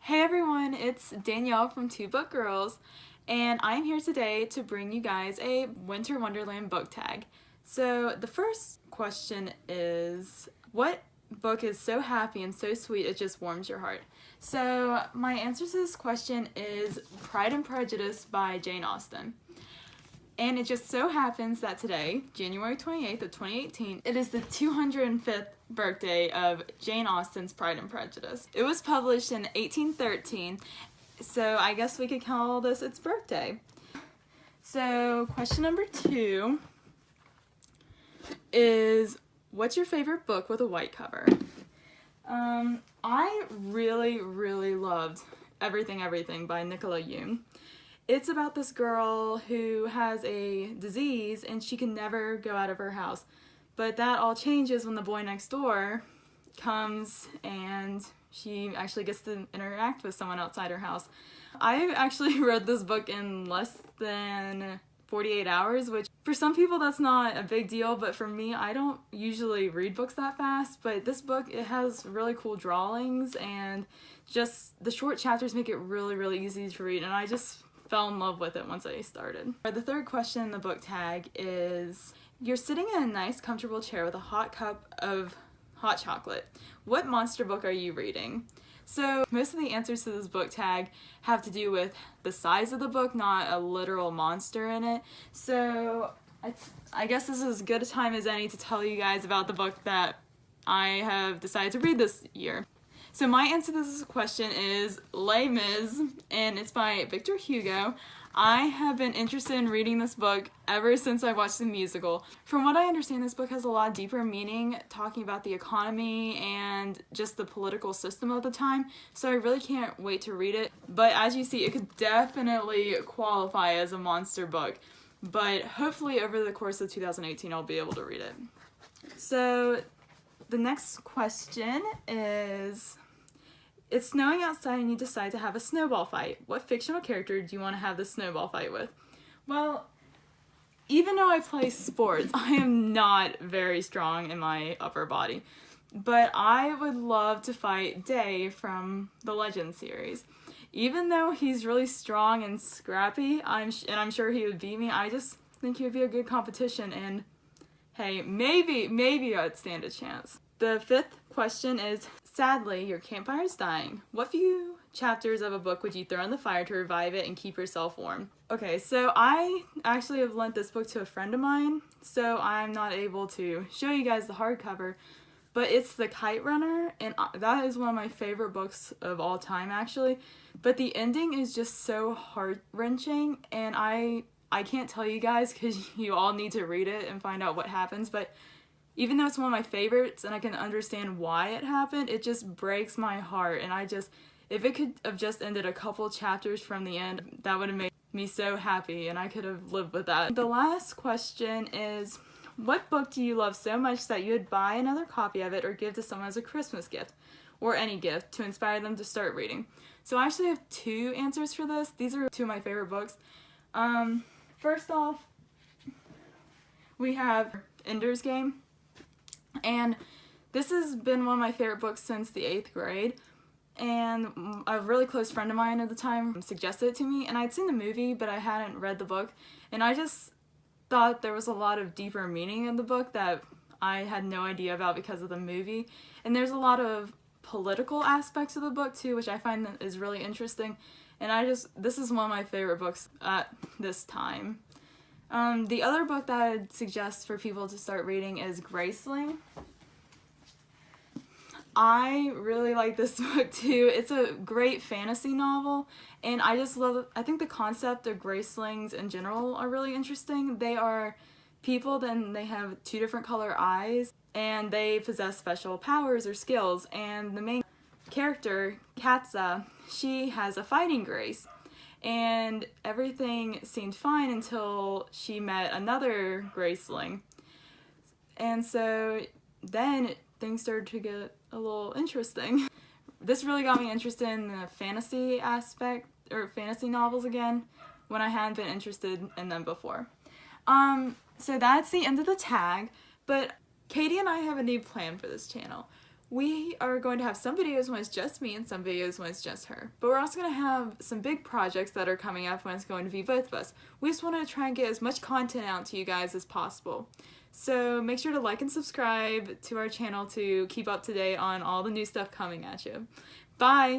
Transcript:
Hey everyone, it's Danielle from Two Book Girls, and I'm here today to bring you guys a Winter Wonderland book tag. So the first question is, what book is so happy and so sweet it just warms your heart? So my answer to this question is Pride and Prejudice by Jane Austen. And it just so happens that today, January 28th of 2018, it is the 205th birthday of Jane Austen's Pride and Prejudice. It was published in 1813, so I guess we could call this its birthday. So question number 2 is, what's your favorite book with a white cover? I really loved Everything by Nicola Yoon. It's about this girl who has a disease and she can never go out of her house. But that all changes when the boy next door comes and she actually gets to interact with someone outside her house. I actually read this book in less than 48 hours, which for some people that's not a big deal, but for me, I don't usually read books that fast. But this book, it has really cool drawings and just the short chapters make it really easy to read, and I just fell in love with it once I started. The third question in the book tag is, you're sitting in a nice comfortable chair with a hot cup of hot chocolate. What monster book are you reading? So most of the answers to this book tag have to do with the size of the book, not a literal monster in it. So I guess this is as good a time as any to tell you guys about the book that I have decided to read this year. So my answer to this question is Les Mis, and it's by Victor Hugo. I have been interested in reading this book ever since I watched the musical. From what I understand, this book has a lot deeper meaning, talking about the economy and just the political system of the time, so I really can't wait to read it. But as you see, it could definitely qualify as a monster book, but hopefully over the course of 2018 I'll be able to read it. So the next question is, it's snowing outside and you decide to have a snowball fight. What fictional character do you want to have the snowball fight with? Well, even though I play sports, I am not very strong in my upper body. But I would love to fight Day from the Legend series. Even though he's really strong and scrappy, and I'm sure he would beat me, I just think he would be a good competition, and hey, maybe I'd stand a chance. The fifth question is, sadly, your campfire is dying. What few chapters of a book would you throw in the fire to revive it and keep yourself warm? Okay, so I actually have lent this book to a friend of mine, so I'm not able to show you guys the hardcover, but it's The Kite Runner, and that is one of my favorite books of all time, actually. But the ending is just so heart-wrenching, and I can't tell you guys because you all need to read it and find out what happens, but even though it's one of my favorites and I can understand why it happened, it just breaks my heart, and if it could have just ended a couple chapters from the end, that would have made me so happy and I could have lived with that. The last question is, what book do you love so much that you would buy another copy of it or give to someone as a Christmas gift, or any gift, to inspire them to start reading? So I actually have two answers for this. These are two of my favorite books. First off, we have Ender's Game. And this has been one of my favorite books since the 8th grade, and a really close friend of mine at the time suggested it to me, and I'd seen the movie but I hadn't read the book, and I just thought there was a lot of deeper meaning in the book that I had no idea about because of the movie. And there's a lot of political aspects of the book too, which I find that is really interesting, and this is one of my favorite books at this time. The other book that I'd suggest for people to start reading is Graceling. I really like this book too. It's a great fantasy novel, and I think the concept of Gracelings in general are really interesting. They are people, then they have two different color eyes, and they possess special powers or skills, and the main character, Katza, she has a fighting grace. And everything seemed fine until she met another Graceling. And so then things started to get a little interesting. This really got me interested in the fantasy aspect, or fantasy novels again, when I hadn't been interested in them before. So that's the end of the tag, but Katie and I have a new plan for this channel. we are going to have some videos when it's just me and some videos when it's just her. But we're also going to have some big projects that are coming up when it's going to be both of us. We just want to try and get as much content out to you guys as possible. So make sure to like and subscribe to our channel to keep up to date on all the new stuff coming at you. Bye!